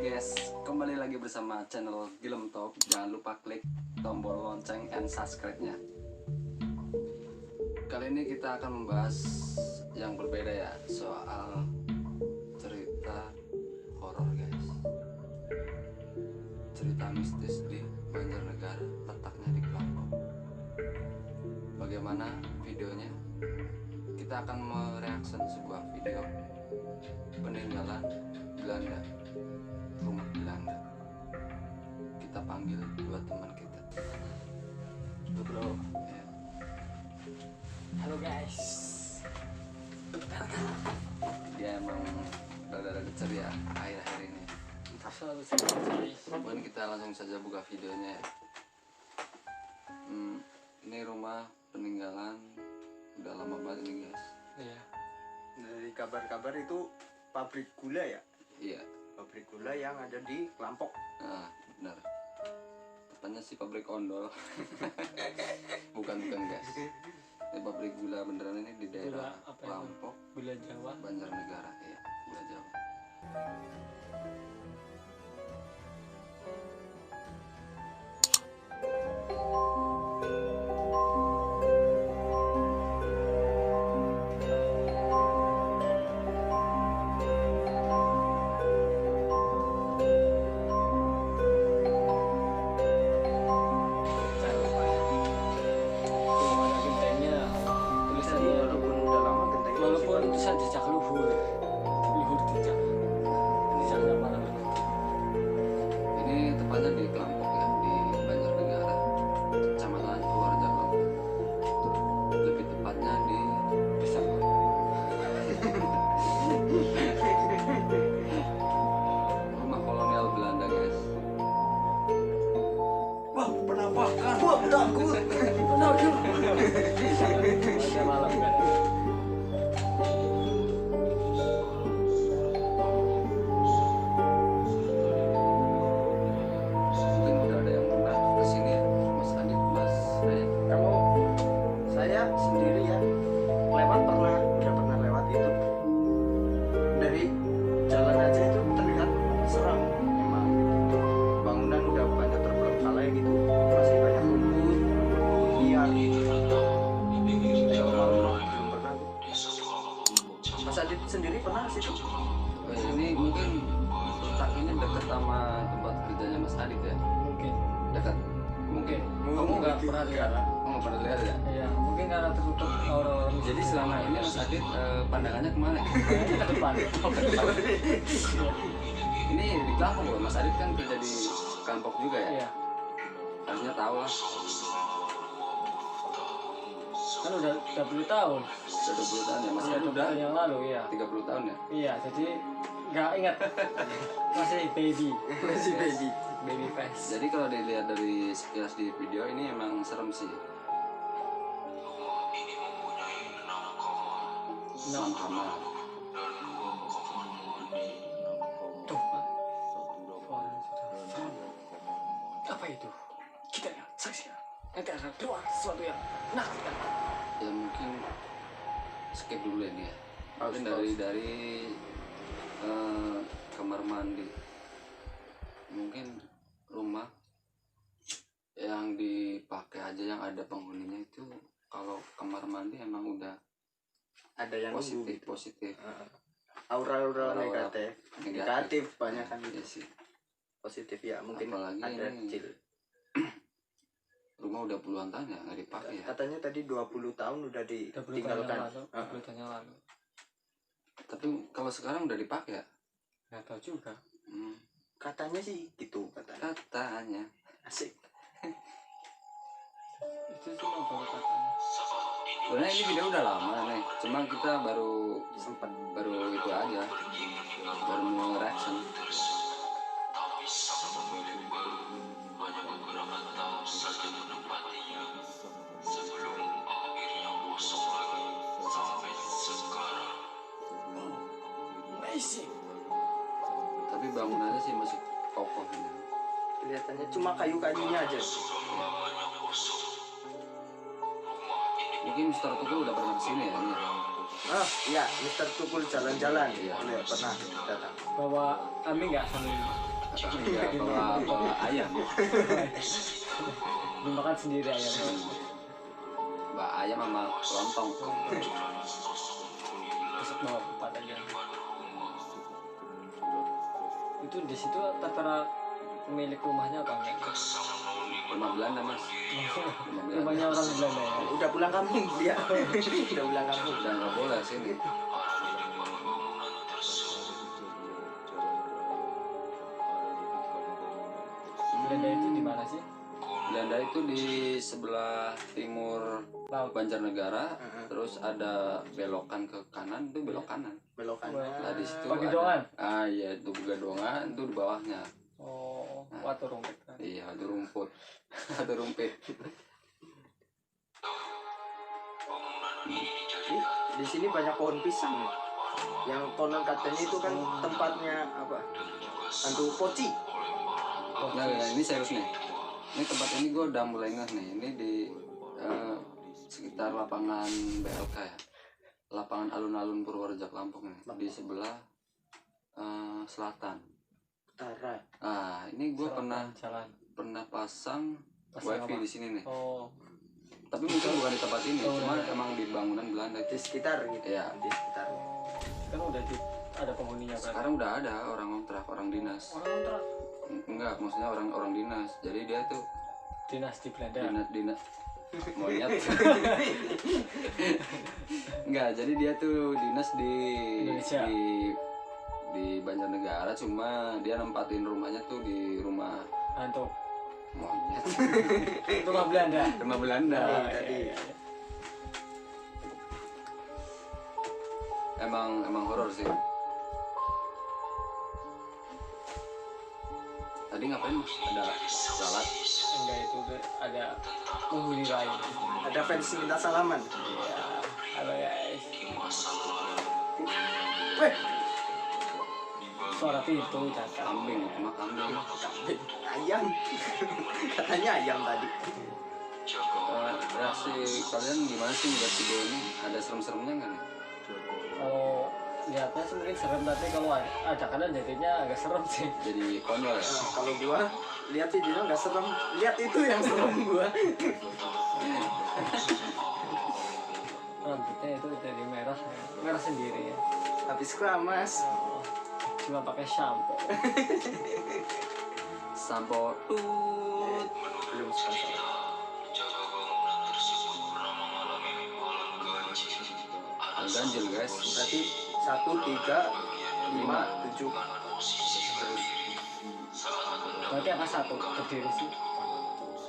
guys, kembali lagi bersama channel Gilem Top. Jangan lupa klik tombol lonceng and subscribe-nya. Kali ini kita akan membahas yang berbeda ya, soal cerita horor guys. Cerita mistis di Banjarnegara, letaknya di Lampung. Bagaimana videonya? Kita akan mereaksi sebuah video peninggalan Belanda, rumah Belanda. Kita panggil dua teman kita. Bro, ya. Halo guys. Dia emang rada-rada ceria akhir-akhir ini. Selalu ceria. Mungkin kita langsung saja buka videonya ya. Ini rumah peninggalan udah lama banget nih guys. Iya. Dari kabar-kabar itu pabrik gula ya? Iya. Pabrik gula yang ada di Lampok. Nah, benar. Tepatnya si pabrik ondol. bukan guys. Ini pabrik gula beneran ini di daerah Gula apa itu? Lampok, Gula Jawa. Banjarnegara ya, gula Jawa. Jangan lupa ya. Tuh ada gentengnya. Tulisannya Walaupun udah lama gentengnya masih walaupun bagus. tulisan jejak luhur. Luhur jejak. Jejaknya mana lagi? Ini tepatnya di Lampok ya, di Banjarnegara, Kecamatan Purwarejo. Lebih tepatnya di Bisa kok. rumah kolonial Belanda guys. Wah, penampakan. Wah, takut. Ada malam kan. Mungkin udah ada yang pernah kesini ya, Mas Adit, Mas Ayat. Kalau saya sendiri ya lewat udah pernah lewat itu. Dari jalan aja itu terlihat seram memang. Itu bangunan udah banyak terbengkalai gitu. Masih banyak rumput liar. Kalau malam belum pernah. Mas Adit sendiri pernah situ? Ini mungkin letak ini dekat sama tempat kerjanya Mas Adit ya, Mungkin. dekat. Mungkin. Kamu Mungkin. nggak pernah lihat? Oh, nggak pernah lihat ya? Iya. Mungkin karena tertutup orang-orang. Jadi selama ini Mas Adit pandangannya kemana? Kayaknya ke depan. Ini di Lampok loh, Mas Adit kan kerja di Lampok juga ya? Iya. Harusnya tahu lah. Kan udah 30 tahun. Sudah 20 tahun ya, Mas Iya, Adit 20 udah tahun yang lalu ya. 30 tahun ya? Iya, jadi nggak ingat. Masih baby. Masih baby. Baby face. Jadi kalau dilihat dari sekilas di video ini emang serem sih. 6 kamar. Tuh, Pak. Apa itu? Kita lihat, saksikan. Nanti akan keluar sesuatu yang menakutkan. Ya mungkin skip dulu ya nih ya. Mungkin Pause. dari kamar mandi. Mungkin rumah yang dipakai aja yang ada penghuninya itu kalau kamar mandi emang udah Ada yang positif nunggu. positif. Aura-aura Aura-aura negatif. negatif. Negatif banyak kan Iya sih. positif ya mungkin Apalagi ada ini kecil. Rumah udah puluhan tahun ya nggak dipakai ya. Katanya tadi 20 tahun udah 20 tahun yang ditinggalkan. lalu. 20 tahun yang lalu. Tapi kalau sekarang udah dipakai ya. Nggak tahu juga. Hmm, Katanya sih gitu katanya. katanya. Asik. Itu cuma baru katanya. Sebenarnya ini video udah lama nih. Cuma kita baru Sempat itu aja. Baru mau reaction. Amazing. Tapi bangunannya sih masih kokoh ini. kelihatannya cuma kayu-kayunya aja. Mungkin Mr. Tukul udah pernah kesini ya ini. Ah, iya, Mr. Tukul jalan-jalan. Iya. Udah pernah datang. Bawa kami nggak sambil Iya, bawa ayam. Dimakan sendiri ayamnya. Bawa ayam sama lontong. Besok bawa 4 aja. Itu di situ tertera pemilik rumahnya apa enggak? Rumah Belanda mas. Rumahnya orang Belanda ya. Udah pulang kampung dia. Udah pulang kampung. Udah nggak boleh sini. Belanda itu di mana sih? Belanda itu di sebelah timur Laut. Banjarnegara. Terus ada belokan ke kanan, itu belok kanan. Belok kanan. Nah di situ Pagedongan? ada, iya itu Pagedongan, itu di bawahnya. Oh, Watu Rumput kan. Iya, ada rumput. Ada rumput. Di sini banyak pohon pisang nih. Yang konon katanya itu kan tempatnya apa? Hantu poci. Nah, ini serius nih. Ini tempat ini gue udah mulai ngeh nih. Ini di sekitar lapangan BLK ya. Lapangan alun-alun Purworejo Lampung nih. Di sebelah selatan. Utara. Nah, ini gue pernah pasang Pasang wifi apa? di sini nih. Oh, Tapi mungkin bukan di tempat ini, Oh, cuma iya. emang di bangunan Belanda Di itu. sekitar gitu. Iya. Di sekitar. kan udah ada penghuninya kan? Sekarang udah ada orang kontrak, orang dinas. Orang kontrak Enggak, maksudnya orang dinas. Jadi dia tuh dinas di Belanda. dinas monyet. Enggak, jadi dia tuh dinas di Indonesia. di Banjarnegara, cuma dia nempatin rumahnya tuh di rumah Hantu. monyet. Rumah Belanda. Rumah Belanda. Ah, tadi. iya. Emang horor sih. Tadi ngapain mas? Ada salat. Enggak, itu ada penghuni lain. Ada fans minta salaman. Iya. Halo guys. Weh, Suara pintu cakap. Kambing, cuma kambing. ayam. Katanya ayam tadi. Reaksi kalian gimana sih ngeliat video ini? Ada serem-seremnya nggak nih? Kalau lihatnya sih mungkin serem, tapi kalau ada kanan jadinya agak serem sih. Jadi konyol ya? Nah, kalau gua lihat videonya nggak serem, lihat itu yang serem gua. Rambutnya itu jadi merah, merah sendiri ya. Habis keramas. Oh, cuma pakai shampoo. Sampo tut. Belum sponsor. Ganjil guys. Berarti 1, 3, 5, 7. Berarti apa satu berdiri sih?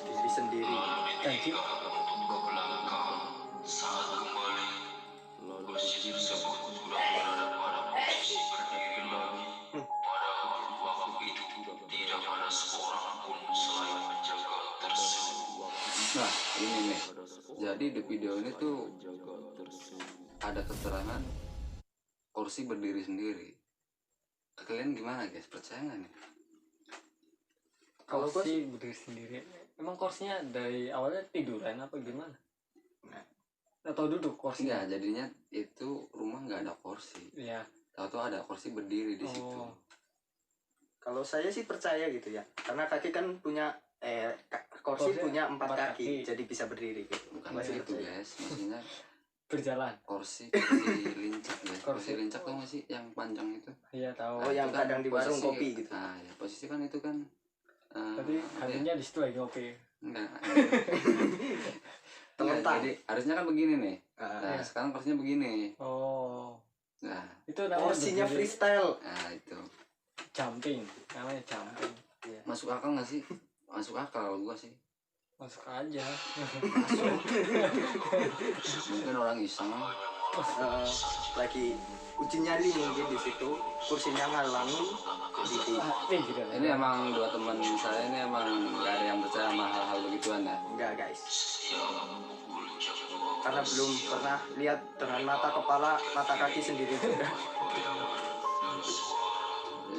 Diri sendiri. Ganjil. Nah ini nih. Jadi di video ini tuh ada keterangan kursi berdiri sendiri. Kalian gimana guys? Percaya nggak nih? Kalau gua Kursi berdiri sendiri. Emang kursinya dari awalnya tiduran apa gimana? Nah. Atau duduk kursi? Enggak, jadinya itu rumah nggak ada kursi. Iya. Tahu-tahu ada kursi berdiri di situ. Oh. Kalau saya sih percaya gitu ya. Karena kaki kan punya kursi Kursi punya 4 4 kaki, kaki. jadi bisa berdiri gitu. Bukan Masih itu percaya. guys, maksudnya Berjalan. kursi lincak guys. Kursi Kursi. lincak tuh masih yang panjang itu. Iya tahu. Oh, yang itu kan kadang di warung posisi- kopi gitu. Nah, ya posisi kan itu kan. Tapi hantunya di situ lagi ngopi. Enggak. Terlentang. Jadi harusnya kan begini nih. Ah, Nah, Iya. sekarang kursinya begini. Oh. Nah, Itu namanya kursinya berdiri. freestyle. nah itu. Jumping. Namanya jumping. Masuk akal nggak sih? Masuk akal kalau gua sih. Masuk aja. Mungkin orang iseng. Lagi uji nyali mungkin di situ, kursinya ngalangi, jadi Gitu. Ini emang dua teman saya ini emang nggak ada yang percaya sama hal-hal begituan ya. enggak guys. Karena belum pernah lihat dengan mata kepala, mata kaki sendiri juga.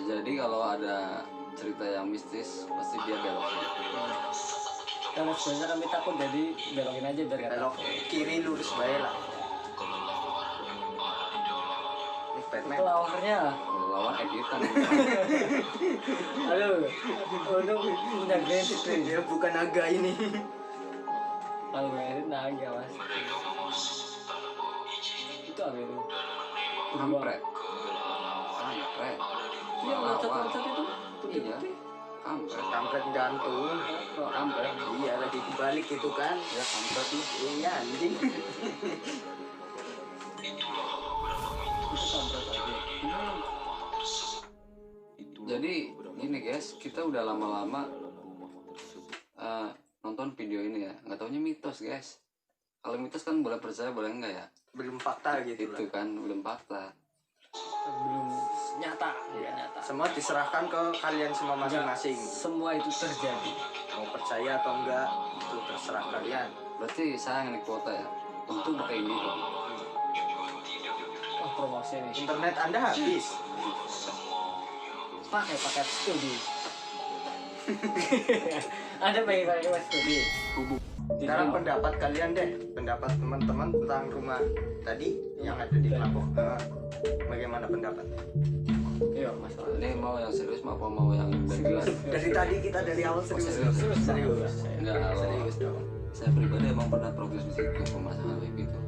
Jadi kalau ada cerita yang mistis pasti dia belok. Kalau sebenarnya kami takut jadi belokin aja biar nggak Belok takut. kiri lurus baik lah. Ini Batman. Pelawarnya. lawan editan. Aduh, untuk punya granit itu. Dia bukan naga ini. Kalau granit naga mas. Itu apa itu? Kampret. Kampret. Iya, loncat-loncat itu. Iya. Kampret. Kampret gantung. Kampret. Iya lagi kebalik gitu kan. Ya kampret lu. Iya anjing. Itu kampret aja. Jadi gini guys, kita udah lama-lama nonton video ini ya. Nggak taunya mitos guys. Kalau mitos kan boleh percaya boleh enggak ya. Belum fakta gitu Itu lah. kan belum fakta. Belum nyata, ya nyata. Semua diserahkan ke kalian semua masing-masing. Semua itu terjadi. Mau percaya atau enggak itu terserah kalian. Berarti saya yang naik kuota ya. Untung pakai ini dong. Oh, promosi nih. Internet Anda habis. Pakai paket studi. Ada pakai studi. Sekarang pendapat kalian deh, pendapat teman-teman tentang rumah tadi yang ada di Lampung. Bagaimana pendapatnya? Iya, masalah. Ini mau yang serius mau apa mau yang udah jelas? Dari tadi kita dari awal serius. serius. Serius. Enggak, kalau Serius dong. saya pribadi emang pernah progres di situ pemasangan WiFi itu.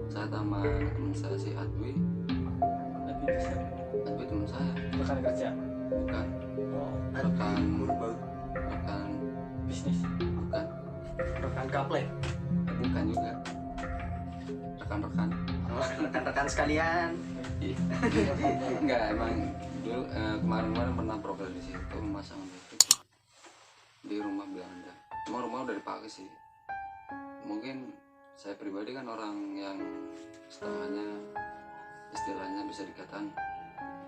Saya sama teman saya si Adwi. Adwi teman saya, Rekan kerja. bukan Oh, rekan Murbau. rekan bisnis. bukan Rekan kaple. bukan juga rekan-rekan. Oh, rekan-rekan sekalian. Enggak, emang dulu kemarin-kemarin pernah progres di situ memasang WiFi itu di rumah Belanda. Cuma rumah udah dipakai sih. Mungkin saya pribadi kan orang yang setengahnya istilahnya bisa dikatakan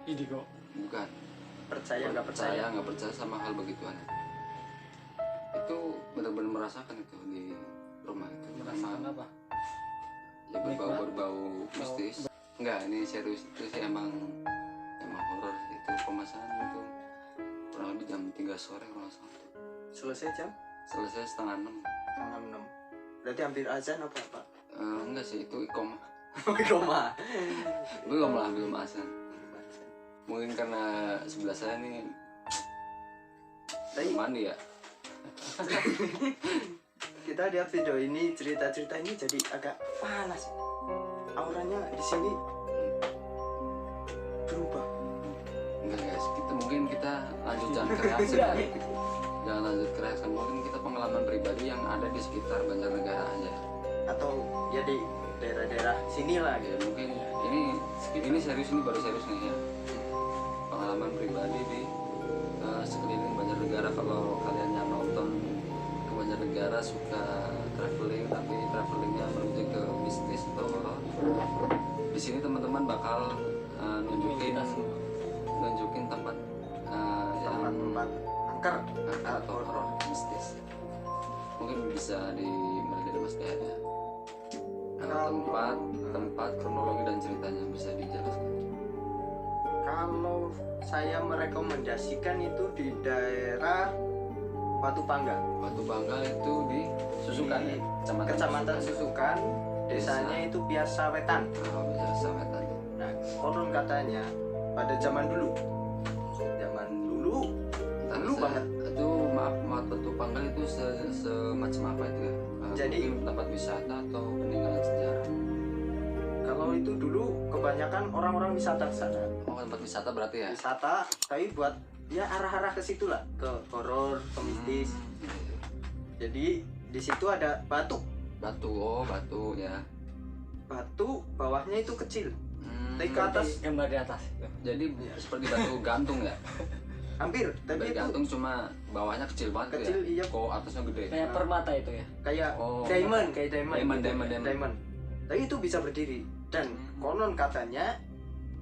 Indigo. bukan Percaya nggak percaya? nggak percaya sama hal begituan. Itu benar-benar merasakan itu di rumah itu. Merasakan apa? Ya berbau mistis. Enggak, ini serius itu sih emang horor sih. Itu pemasangan itu kurang lebih jam 3 sore kalau nggak salah. Selesai jam Selesai setengah 6. 5:30. Berarti hampir azan apa Pak? Enggak sih, itu ikom. Koma. Belum lah, belum azan. Mungkin karena sebelah saya nih Tapi mandi ya. kita lihat video ini, cerita-cerita ini jadi agak panas. Auranya di sini berubah. Enggak guys, kita lanjut jangan ke reaksi. Jangan lanjut ke reaksi. Mungkin kita pengalaman pribadi yang ada di sekitar Banjarnegara aja. Atau ya di daerah-daerah sini lah Ya gitu. mungkin ini serius, ini baru serius nih ya. Pengalaman pribadi di sekeliling Banjarnegara. Kalau kalian yang nonton ke Banjarnegara suka traveling tapi travelingnya menuju ke mistis atau horor, di sini teman-teman bakal nunjukin tempat yang Tempat angker atau horor mistis. Mungkin bisa dimulai dari Mas Dea ya. Tempat kronologi dan ceritanya bisa dijelaskan. Kalau saya merekomendasikan itu di daerah Watu Pangga. Batu Banggal itu di Susukan ya, Kecamatan Susukan, desanya itu Biasa Wetan. Biasa Wetan. Nah, konon katanya pada zaman dulu banget. Itu maaf Batu Banggal itu semacam apa itu ya? Jadi mungkin tempat wisata atau peninggalan sejarah. kalau itu dulu kebanyakan orang-orang wisata ke sana. Oh, tempat wisata berarti ya? Wisata, tapi buat ya arah-arah ke situ lah, ke horor, ke mistis. Iya. Jadi di situ ada batu. Batu ya. Batu bawahnya itu kecil. Tapi ke Atas atas gambar di atas. Jadi seperti batu gantung ya? hampir, tapi Batu itu gantung cuma bawahnya kecil banget kecil, ya? iya. Kok atasnya gede? Kayak permata itu ya. kayak Oh. diamond, kayak diamond. Diamond. Tapi itu bisa berdiri dan konon katanya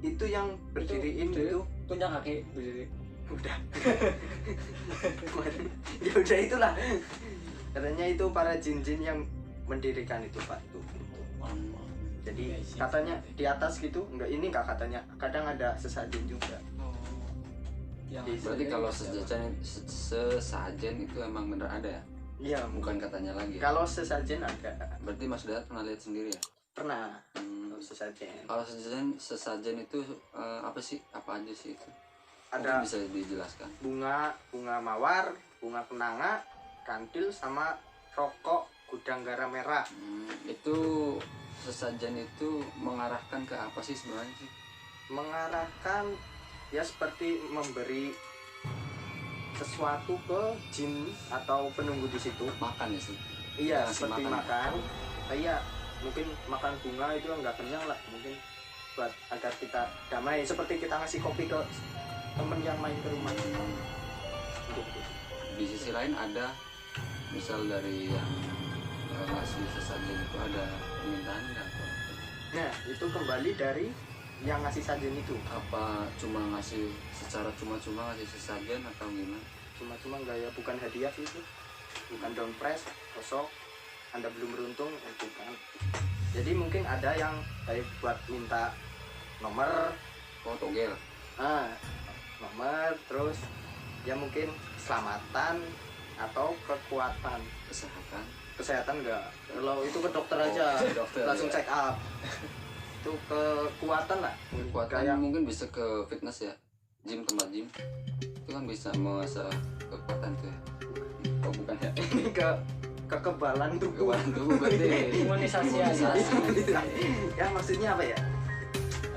itu yang berdiriin itu tunjang kaki berdiri. udah. Ya udah itulah. Katanya itu para jin-jin yang mendirikan itu batu. Jadi katanya di atas gitu, enggak ini enggak katanya. Kadang ada sesajen juga. Yang Berarti kalau sesajen itu emang bener ada ya? Iya, Bukan katanya lagi ya? kalau sesajen ada. Berarti Mas Dayat pernah lihat sendiri ya? Pernah. sesajen. Kalau sesajen itu apa sih? Apa aja sih itu? Ada Mungkin bisa dijelaskan. bunga mawar, bunga kenanga, kandil, sama rokok gudang garam merah. Itu sesajen itu mengarahkan ke apa sih sebenarnya sih? Mengarahkan ya seperti memberi sesuatu ke jin atau penunggu di situ. Makan ya sih? Iya, Ngasih seperti makan. makan. Iya, mungkin makan bunga itu nggak kenyang lah, mungkin buat agar kita damai. Seperti kita ngasih kopi ke temen yang main ke rumah. Untuk itu. Di sisi lain ada misal dari yang ngasih sesajen itu ada permintaan nggak? Nah, itu kembali dari yang ngasih sajen itu. Apa cuma ngasih secara cuma-cuma ngasih sesajen atau gimana? Cuma-cuma nggak ya, bukan hadiah sih itu. Bukan down price, kosong. Anda belum beruntung, bukan. Jadi mungkin ada yang kayak buat minta nomor, Oh, togel. nomor, terus ya mungkin keselamatan atau kekuatan. Kesehatan enggak, kalau itu ke dokter aja, ke dokter, langsung ya. check up. Itu kekuatan lah, Kekuatan kayak mungkin bisa ke fitness ya, tempat gym itu kan bisa mengasah kekuatan tuh ya. Oh bukan ya? ini kekebalan tubuh. Kekuatan tubuh berarti Imunisasi aja. Ya maksudnya apa ya,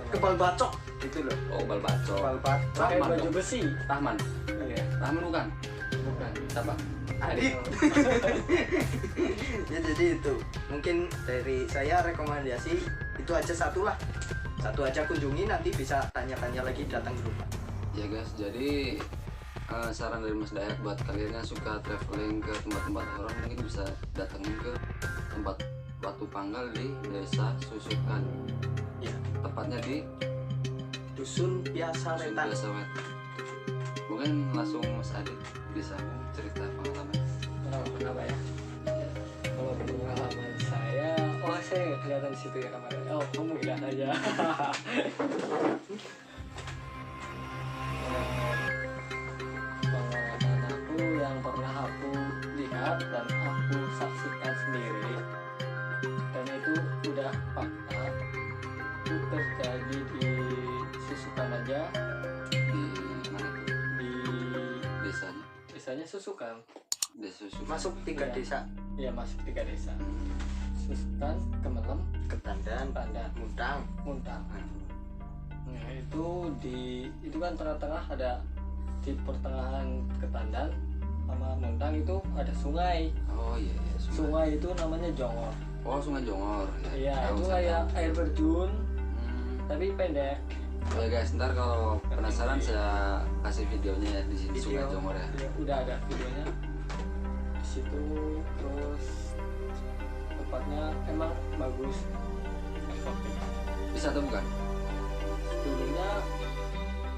kebal bacok gitu loh. Oh bal bacok. Kebal bacok. Pakai Rahman baju dong. besi. Rahman. Iya. Rahman bukan? Bukan. Siapa? Adit. Ya jadi itu mungkin dari saya rekomendasi itu aja, satu aja kunjungi, nanti bisa tanya-tanya lagi datang ke rumah. Ya guys, jadi saran dari Mas Dayak buat kalian yang suka traveling ke tempat-tempat horor mungkin bisa datangin ke tempat Watu Panggal di Desa Susukan. Ya, Tepatnya di Dusun Biasa Wetan. Biasa Wet. Mungkin langsung Mas Adit bisa cerita pengalaman. Kenapa ya? Kalau pengalaman saya, saya nggak kelihatan di situ ya kamarnya. Oh, kamu lihat aja. Pengalaman aku yang pernah aku lihat dan aku saksikan sendiri, dan itu udah fakta, itu terjadi di Susukan aja, Di mana itu? di Desanya? desanya Susukan. Desa Susukan. Masuk 3 Iya. desa, Iya, masuk 3 desa. Hmm. Susukan, Kemelem, Ketandan, Pandan, Muntang. Muntang. Nah, itu kan tengah-tengah ada, di pertengahan Ketandan sama Muntang itu ada sungai. Oh iya iya. Sungai itu namanya Jongor. Oh Sungai Jongor. Iya, Tahu itu saya. kayak air terjun Hmm. tapi pendek. Ya guys, ntar kalau penasaran saya kasih videonya ya di sini Sungai Video. Jongor ya. Ya, udah ada videonya di situ. Terus tempatnya emang bagus, eksotik. Bisa atau bukan? Dulunya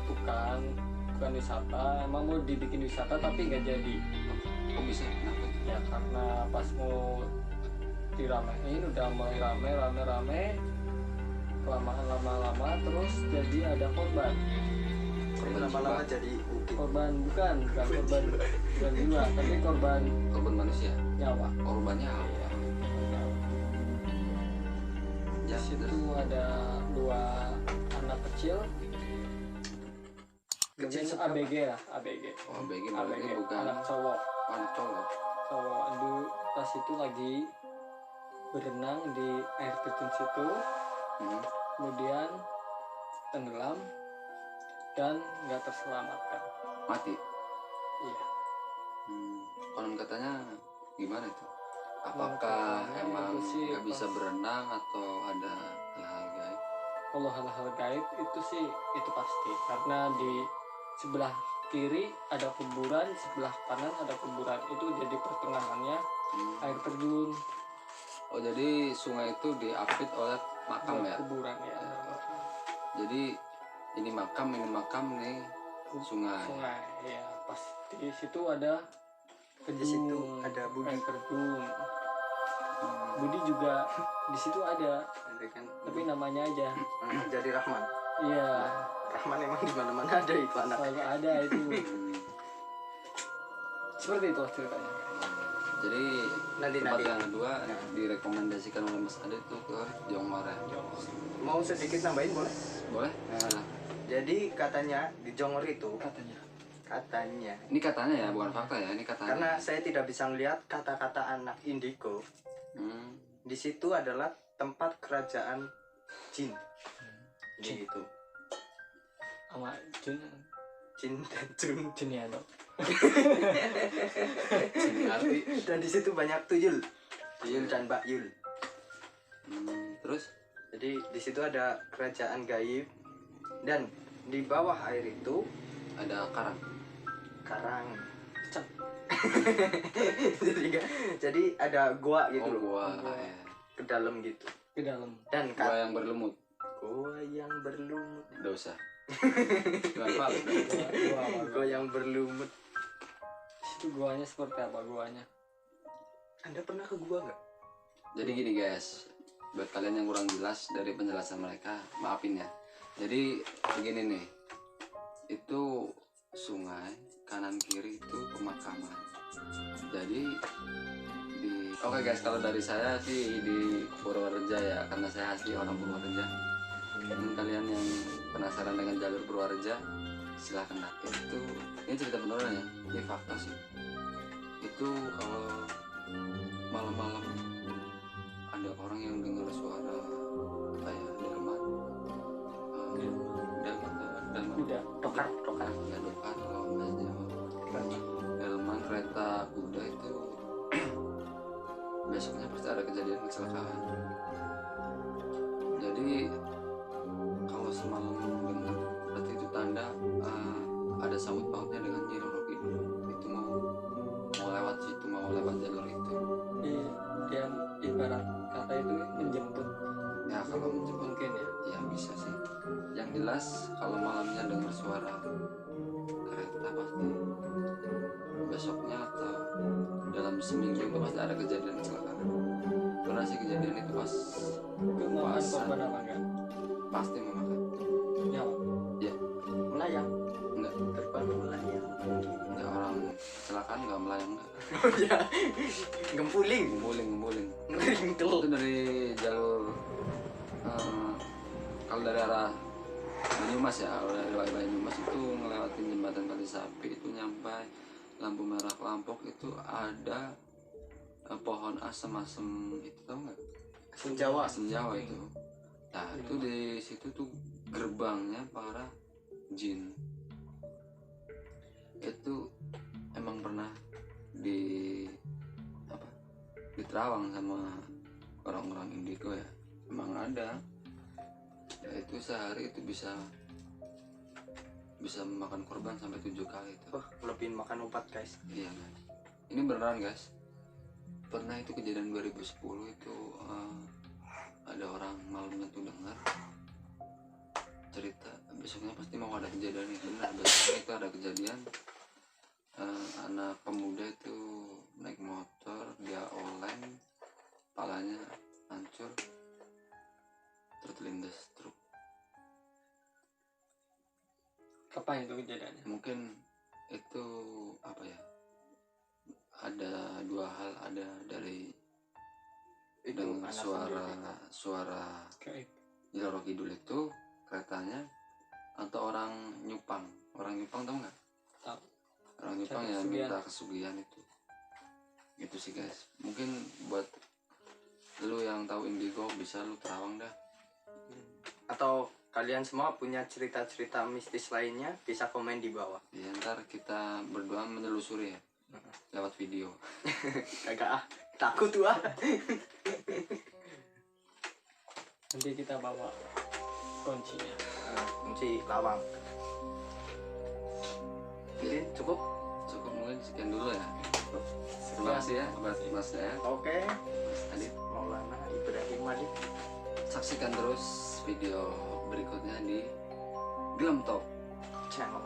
bukan wisata, emang mau dibikin wisata tapi nggak jadi Oh bisa. Kenapa? ya, karena pas mau diramein udah mulai rame kelamaan lama-lama terus jadi ada korban Lama-lama jadi ukit. bukan korban jiwa tapi korban Korban manusia. nyawa. Korbannya apa? Iya, nyawa. Ya, Di situ terus. ada 2 anak kecil. Kecil Mungkin seberapa? ABG lah, ABG. Oh BG berarti bukan Anak cowok. anak cowok. Aduh, pas itu lagi berenang di air terjun situ, Hmm. kemudian tenggelam dan nggak terselamatkan. Mati. Iya. Konon katanya gimana itu? Konon Apakah katanya emang itu sih nggak bisa pas- berenang atau ada hal-hal gaib? Kalau hal-hal gaib itu sih itu pasti, karena di sebelah kiri ada kuburan, sebelah kanan ada kuburan, itu jadi pertengahannya Hmm. air terjun. Oh jadi sungai itu diapit oleh makam buat ya? kuburan ya. Jadi ini makam nih sungai. Sungai ya, pas di situ ada Di situ gedung, ada Budi. air terjun. Hmm. Budi juga di situ ada, Ada kan? tapi namanya aja. Jadi Rahman. Iya, Rahman emang di mana-mana ada itu anak. selalu ada itu. Hmm. Seperti itu ceritanya. Jadi Nanti tempat yang kedua direkomendasikan oleh Mas Adit itu ke Jongor ya. mau sedikit nambahin boleh? Boleh? Silakan. Jadi katanya di Jongor itu katanya. Ini katanya ya, bukan fakta ya. Ini katanya. karena saya tidak bisa melihat kata-kata anak indigo. Di situ adalah tempat kerajaan jin. Gitu. Sama Jun Jin dan Jun. Juniano. Sini arti. Dan di situ banyak tuyul. Tuyul dan Mbak Yul. Terus Jadi di situ ada kerajaan gaib dan di bawah air itu ada karang. karang. jadi ada gua gitu Oh, loh. gua. Gua. Ya. Ke dalam gitu. Ke dalam. Dan Gua yang berlumut. gua yang berlumut. Dosa. Bukan fals. Gua yang berlumut. Itu guanya seperti apa guanya? Anda pernah ke gua nggak? Jadi gini guys, buat kalian yang kurang jelas dari penjelasan mereka, maafin ya. Jadi begini nih, itu sungai, kanan kiri itu pemakaman. Jadi oke guys, kalau dari saya sih di Purworejo ya, karena saya asli orang Purworejo. Mungkin kalian yang penasaran dengan jalur Purworejo, silahkan datang. Itu ini cerita beneran ya, ini fakta sih. Itu kalau malam-malam ada orang yang dengar suara kayak delman, Kuda. Tokar. nggak dokar kalau bahasa Jawa. Delman kereta kuda itu besoknya pasti ada kejadian kecelakaan. Jadi kalau semalam dengar, berarti itu tanda ada sangkut pautnya dengan Nyi Roro Kidul. Itu mau lewat situ, mau lewat jalur itu. Dia ibarat kata itu menjemput. Ya kalau menjemput Mungkin ya. ya bisa sih. Yang jelas kalau malamnya dengar suara kereta pasti besoknya atau dalam seminggu itu pasti ada kejadian kecelakaan. Pernah sih kejadian itu pas Memakan puasa, korban apa enggak? pasti memakan. Nyawa. Ya Melayang. enggak, Terbang melayang. enggak orang kecelakaan enggak melayang enggak. Oh ya. Gempuling. Ngumbuling. Ngerintul. Itu dari jalur kalau dari arah Banyumas ya, kalau dari Banyumas itu ngelewatin jembatan Kali Sapi itu nyampe lampu merah Lampok itu ada pohon asem-asem itu, tau nggak? Senjawa. Asem Jawa itu. Nah itu di situ tuh gerbangnya para jin. Itu emang pernah diterawang sama orang-orang indigo ya. Emang ada. Ya itu sehari itu bisa memakan korban sampai 7 kali itu. Wah, lebihin makan obat guys. Iya guys, ini beneran guys. Pernah itu kejadian 2010 itu ada orang malamnya tuh dengar cerita, besoknya pasti mau ada kejadian itu. Benar, besoknya itu ada kejadian anak pemuda itu naik motor, dia oleng, palanya hancur, terlindas truk. Kapan itu kejadiannya? Mungkin itu apa ya, ada dua hal, ada dari Itu dengan anak suara Gaib. Nyi Roro Kidul itu keretanya, atau orang nyupang tahu nggak? Tahu. Orang nyupang yang Kesugihan. minta kesugihan itu sih guys. Mungkin buat lu yang tahu indigo bisa lu terawang dah. Atau kalian semua punya cerita-cerita mistis lainnya, bisa komen di bawah. Ya, ntar kita berdua menelusuri ya lewat video. Kagak takut tuh ah. Nanti kita bawa kuncinya. Kunci lawang. Jadi cukup. Mungkin sekian dulu ya. Terima kasih ya buat Mas ya, Oke. Mas Adit. Maulana Ibrahim Adit. Saksikan terus video berikutnya di Glam Talk Channel.